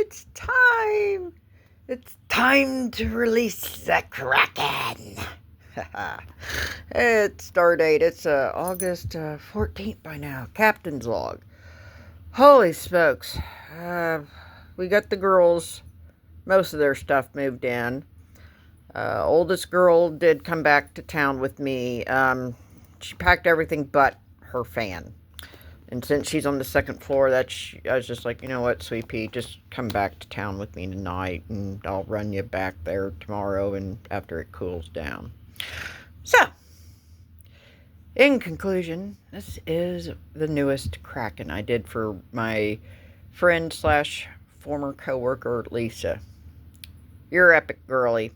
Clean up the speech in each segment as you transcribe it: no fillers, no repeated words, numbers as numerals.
It's time. It's time to release the Kraken. It's Stardate. It's August 14th by now. Captain's log. Holy smokes. We got the girls. Most of their stuff moved in. Oldest girl did come back to town with me. She packed everything but her fan. And since she's on the second floor, I was just like, you know what, Sweet Pea, just come back to town with me tonight, and I'll run you back there tomorrow and after it cools down. So, in conclusion, this is the newest Kraken I did for my friend slash former coworker, Lesa. You're epic, girly.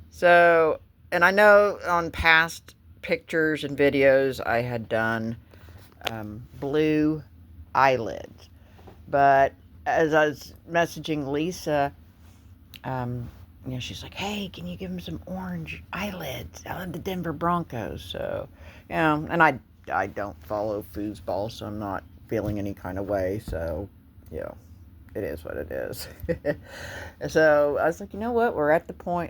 So, and I know on past pictures and videos I had done blue eyelids. But as I was messaging Lesa, she's like, hey, can you give him some orange eyelids? I love the Denver Broncos. So, and I don't follow foosball, so I'm not feeling any kind of way. So, it is what it is. So I was like, you know what?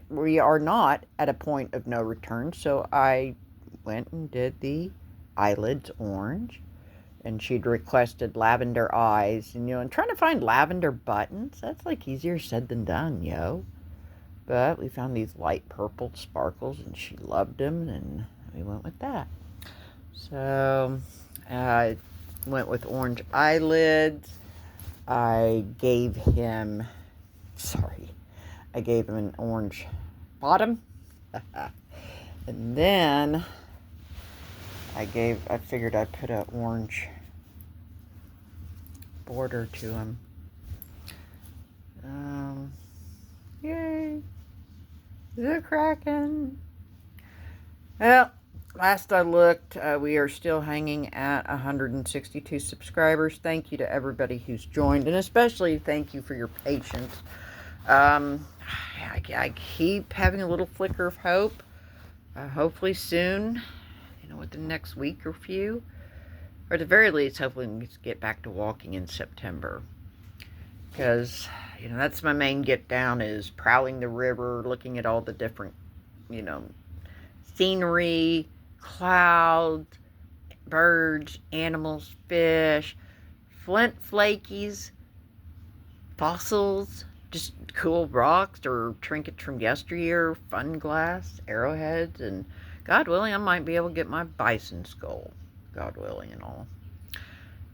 We are not at a point of no return. So I went and did the eyelids orange, and she'd requested lavender eyes, and trying to find lavender buttons, that's like easier said than done, but we found these light purple sparkles, and she loved them, and we went with that. So I went with orange eyelids. I gave him an orange bottom. And then I figured I'd put an orange border to him. Yay. The Kraken. Well, last I looked, we are still hanging at 162 subscribers. Thank you to everybody who's joined, and especially thank you for your patience. I keep having a little flicker of hope. Hopefully soon, within the next week or few, or at the very least, hopefully we can get back to walking in September. Because, that's my main get down, is prowling the river, looking at all the different, scenery, clouds, birds, animals, fish, flint flakies, fossils, just cool rocks or trinkets from yesteryear, fun glass, arrowheads, and God willing, I might be able to get my bison skull. God willing and all.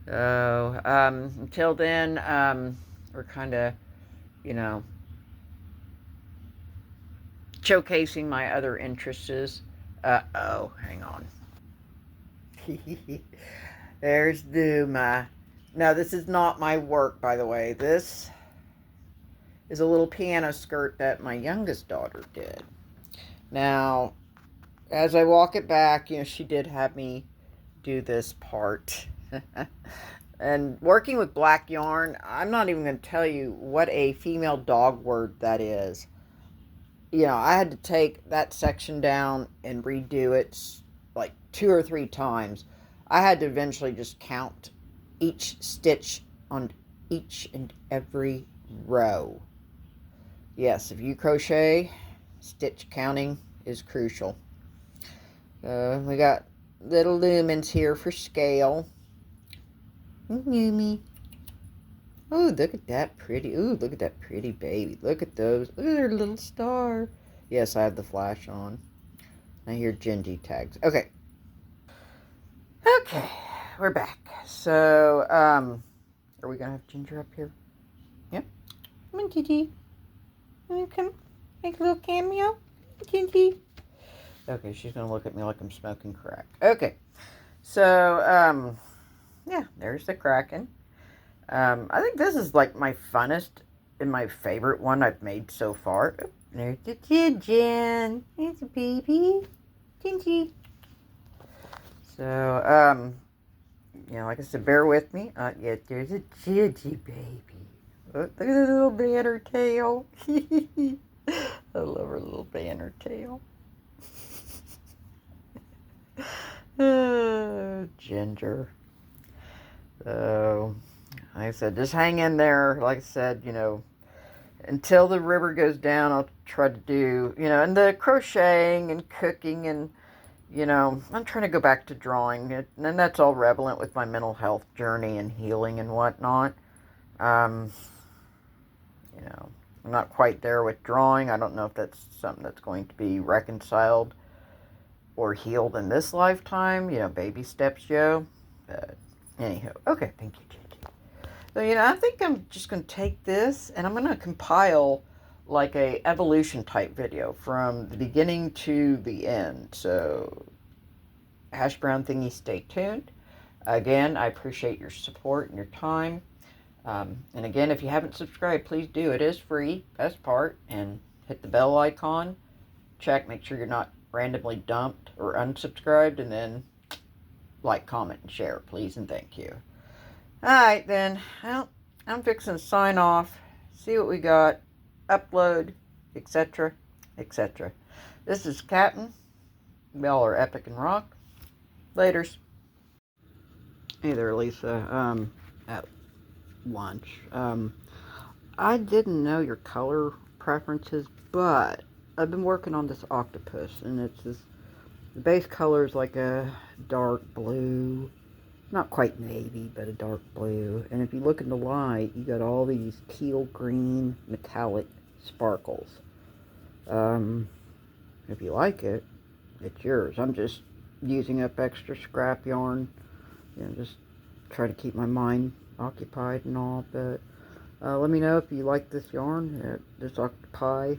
So, until then, we're kind of, showcasing my other interests. Hang on. There's Duma. Now, this is not my work, by the way. This is a little piano skirt that my youngest daughter did. Now, as I walk it back, she did have me do this part. And working with black yarn, I'm not even going to tell you what a female dog word that is. I had to take that section down and redo it like 2 or 3 times. I had to eventually just count each stitch on each and every row. Yes, if you crochet, stitch counting is crucial. We got little lumens here for scale. Yumi. Oh, look at that pretty. Ooh, look at that pretty baby. Look at those. Look at their little star. Yes, I have the flash on. I hear Gingy tags. Okay. Okay, we're back. So, are we gonna have Ginger up here? Yep. Come on, Gigi. Come make a little cameo, Gingy. Okay, she's gonna look at me like I'm smoking crack. Okay. So, yeah, there's the Kraken. I think this is like my funnest and my favorite one I've made so far. Oh, there's the Jen. There's a baby. Gingy. So, like I said, bear with me. Yeah, there's a Gingy baby. Oh, look at the little banner tail. I love her little banner tail. Ginger. So, like I said, just hang in there. Like I said, until the river goes down, I'll try to do, and the crocheting and cooking and, I'm trying to go back to drawing. And that's all relevant with my mental health journey and healing and whatnot. Um, I'm not quite there with drawing. I don't know if that's something that's going to be reconciled or healed in this lifetime. Baby steps, Joe. But anyhow, okay, thank you, JJ. So, I think I'm just going to take this and I'm going to compile like a evolution type video from the beginning to the end. So, hash brown thingy, stay tuned. Again, I appreciate your support and your time. And again, if you haven't subscribed, please do. It is free, best part. And hit the bell icon. Check, make sure you're not randomly dumped or unsubscribed. And then like, comment, and share, please, and thank you. Alright then, well, I'm fixing to sign off, see what we got, upload, etc., etc. This is Captain. Y'all are epic and rock. Laters. Hey there, Lesa. At lunch. I didn't know your color preferences, but I've been working on this octopus, and it's this, the base color is like a dark blue, not quite navy, but a dark blue. And if you look in the light, you got all these teal green metallic sparkles. If you like it, it's yours. I'm just using up extra scrap yarn, just try to keep my mind occupied and all. But let me know if you like this yarn. This octopi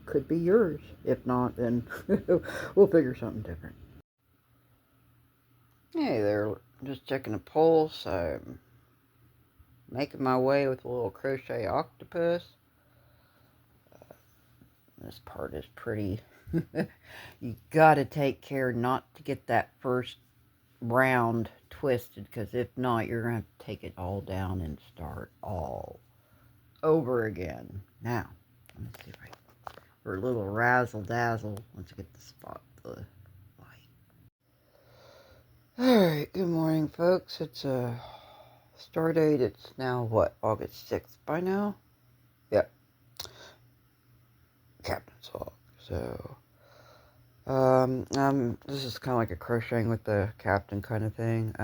could be yours. If not, then we'll figure something different. Hey there, just checking the pulse. I'm making my way with a little crochet octopus. This part is pretty. You gotta take care not to get that first round twisted, because if not, you're gonna have to take it all down and start all over again. Now, let me see if I for a little razzle dazzle. Let's get the spot the light. All right, good morning, folks. It's a Stardate. It's now what, August 6th by now? Yep. Captain's log. So, this is kind of like a crocheting with the captain kind of thing.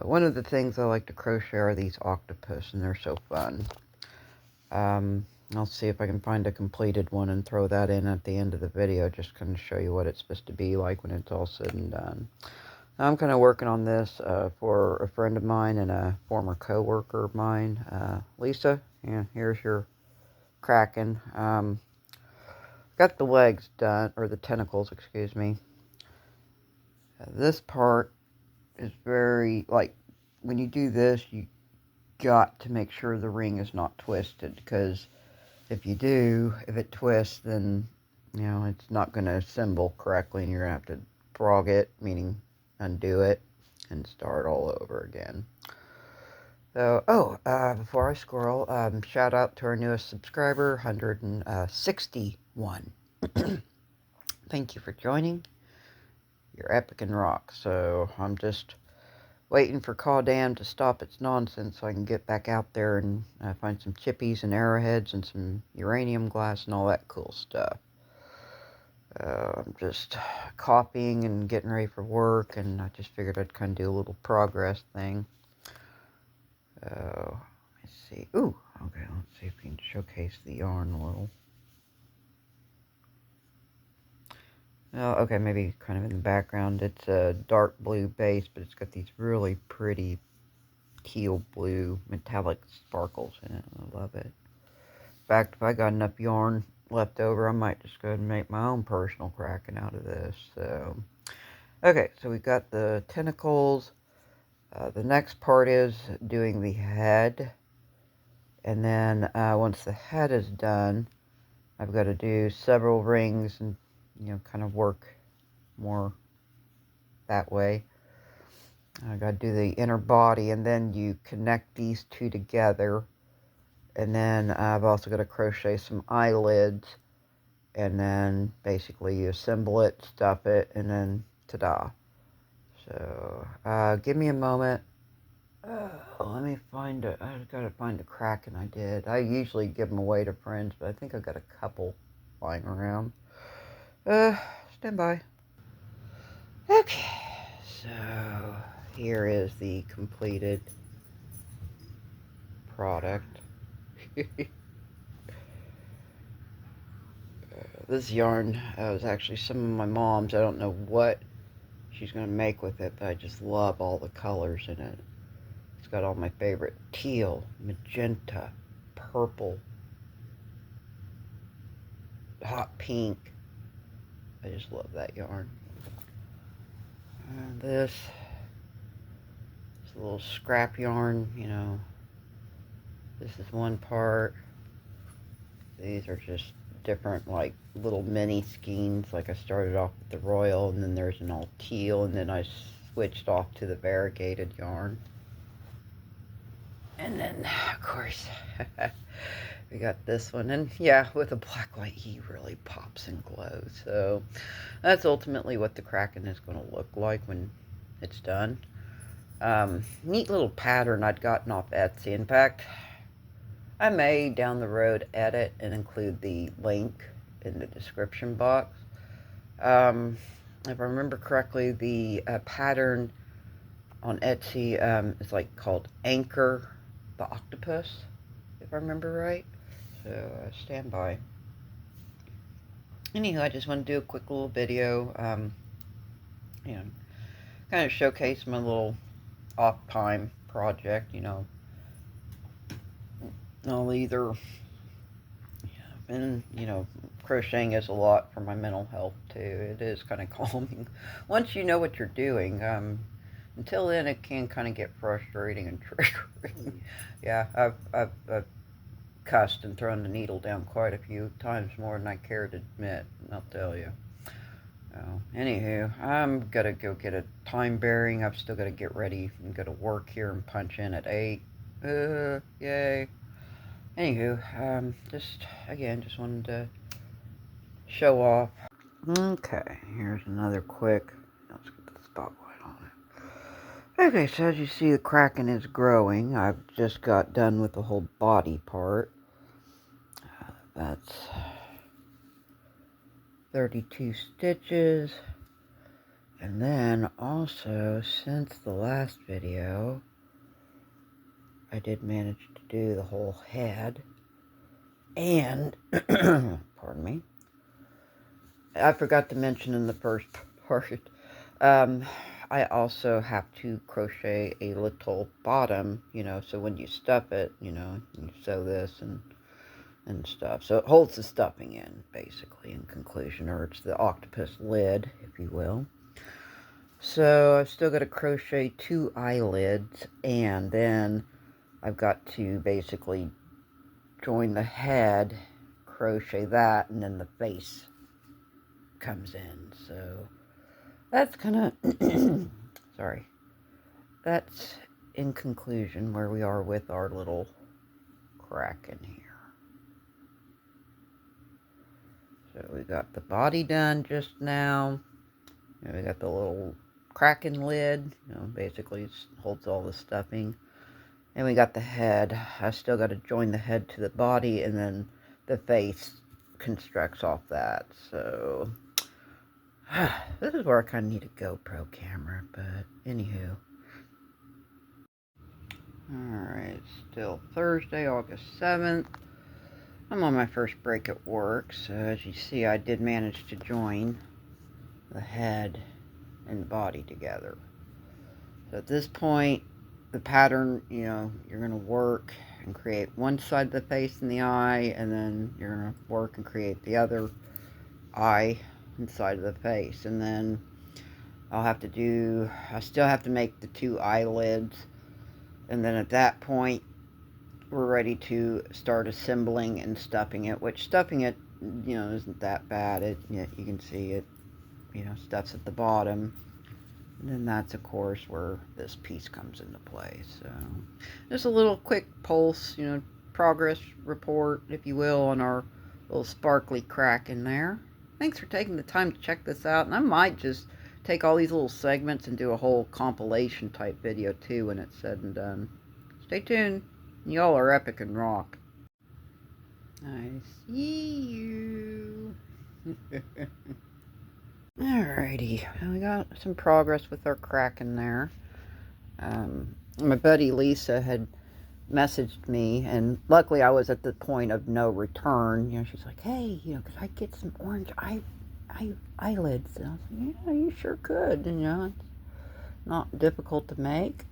One of the things I like to crochet are these octopus, and they're so fun. I'll see if I can find a completed one and throw that in at the end of the video, just kind of show you what it's supposed to be like when it's all said and done. I'm kind of working on this for a friend of mine and a former co-worker of mine, Lesa. Yeah, here's your Kraken. Got the legs done, or the tentacles, excuse me. This part is very, like, when you do this, you got to make sure the ring is not twisted, because if you do, if it twists, then, it's not going to assemble correctly, and you're going to have to frog it, meaning undo it, and start all over again. So, before I scroll, shout out to our newest subscriber, 161. Thank you for joining. You're epic and rock. So, I'm just waiting for Caw Dam to stop its nonsense so I can get back out there and find some chippies and arrowheads and some uranium glass and all that cool stuff. I'm just copying and getting ready for work, and I just figured I'd kind of do a little progress thing. Let's see. Ooh, okay, let's see if we can showcase the yarn a little. Oh, okay, maybe kind of in the background. It's a dark blue base, but it's got these really pretty teal blue metallic sparkles in it. I love it. In fact, if I got enough yarn left over, I might just go ahead and make my own personal Kraken out of this. So, okay, so we got the tentacles. The next part is doing the head. And then once the head is done, I've got to do several rings and, kind of work more that way. I got to do the inner body, and then you connect these two together. And then I've also got to crochet some eyelids, and then basically you assemble it, stuff it, and then ta-da. So give me a moment. Let me find it. I gotta find the Kraken I did. I usually give them away to friends, but I think I got a couple lying around. Uh, Stand by. Okay, so here is the completed product. This yarn was actually some of my mom's. I don't know what she's going to make with it, but I just love all the colors in it. It's got all my favorite teal, magenta, purple, hot pink. I just love that yarn. And this is a little scrap yarn, you know. This is one part. These are just different, like, little mini skeins. Like, I started off with the royal, and then there's an all teal, and then I switched off to the variegated yarn. And then, of course, we got this one. And yeah, with a black light, he really pops and glows. So that's ultimately what the Kraken is going to look like when it's done. Neat little pattern I'd gotten off Etsy. In fact, I may down the road edit and include the link in the description box. If I remember correctly, the pattern on Etsy is like called Anchor the Octopus, if I remember right. So stand by. Anywho, I just want to do a quick little video, you know, kind of showcase my little off-time project. You know, I'll either, and you know, crocheting is a lot for my mental health too. It is kind of calming once you know what you're doing. Until then, it can kind of get frustrating and triggering. Yeah, I've cussed and thrown the needle down quite a few times more than I care to admit, I'll tell you. Anywho, I'm gonna go get a time bearing. I've still got to get ready and go to work here and punch in at 8. Yay. Anywho, just wanted to show off. Okay, here's another quick. Let's get the spotlight on it. Okay, so as you see, the Kraken is growing. I've just got done with the whole body part. That's 32 stitches. And then also, since the last video, I did manage to do the whole head. And, pardon me, I forgot to mention in the first part, I also have to crochet a little bottom, you know, so when you stuff it, you know, you sew this and stuff. So it holds the stuffing in, basically, in conclusion, or it's the octopus lid, if you will. So I've still got to crochet 2 eyelids, and then I've got to basically join the head, crochet that, and then the face comes in. So that's kind of, sorry, that's in conclusion where we are with our little Kraken here. So we got the body done just now. And we got the little Kraken lid, you know, basically it holds all the stuffing. And we got the head. I still got to join the head to the body, and then the face constructs off that. So this is where I kind of need a GoPro camera, but anywho. Alright, still Thursday, August 7th. I'm on my first break at work, so as you see, I did manage to join the head and the body together. So at this point, the pattern, you know, you're going to work and create one side of the face and the eye, and then you're going to work and create the other eye and side of the face. And then I still have to make the 2 eyelids, and then at that point, we're ready to start assembling and stuffing it, which stuffing it, you know, isn't that bad. You can see it, you know, stuffs at the bottom. And then that's, of course, where this piece comes into play. So just a little quick pulse, you know, progress report, if you will, on our little sparkly Kraken there. Thanks for taking the time to check this out. And I might just take all these little segments and do a whole compilation type video too when it's said and done. Stay tuned. Y'all are epic and rock. I see you. Alrighty, we got some progress with our Kraken there. My buddy Lesa had messaged me, and luckily I was at the point of no return. You know, she's like, "Hey, you know, could I get some orange eyelids?" And I was like, "Yeah, you sure could." And, you know, it's not difficult to make.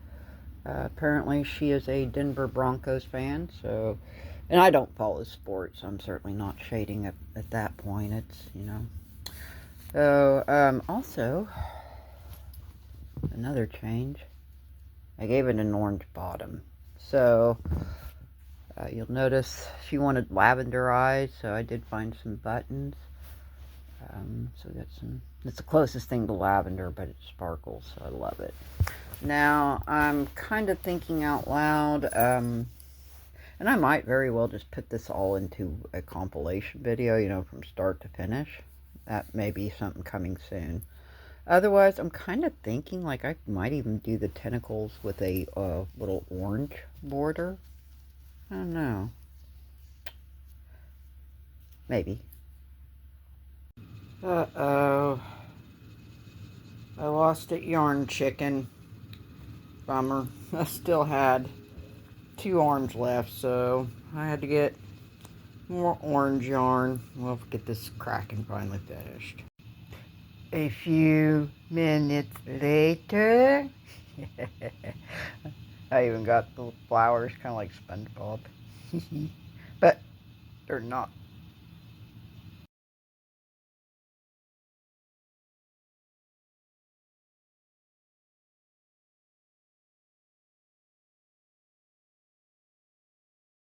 Apparently, she is a Denver Broncos fan, so, and I don't follow sports, so I'm certainly not shading at that point. It's, you know. So, also, another change. I gave it an orange bottom. So, you'll notice she wanted lavender eyes, so I did find some buttons. So we got some, it's the closest thing to lavender, but it sparkles, so I love it. Now, I'm kind of thinking out loud, and I might very well just put this all into a compilation video, you know, from start to finish. That may be something coming soon. Otherwise, I'm kind of thinking like I might even do the tentacles with a little orange border. I don't know. Maybe. Uh-oh. I lost it, yarn chicken. Bummer. I still had 2 arms left, so I had to get more orange yarn. We'll get this Kraken finally finished. A few minutes later. I even got the flowers, kind of like SpongeBob. But they're not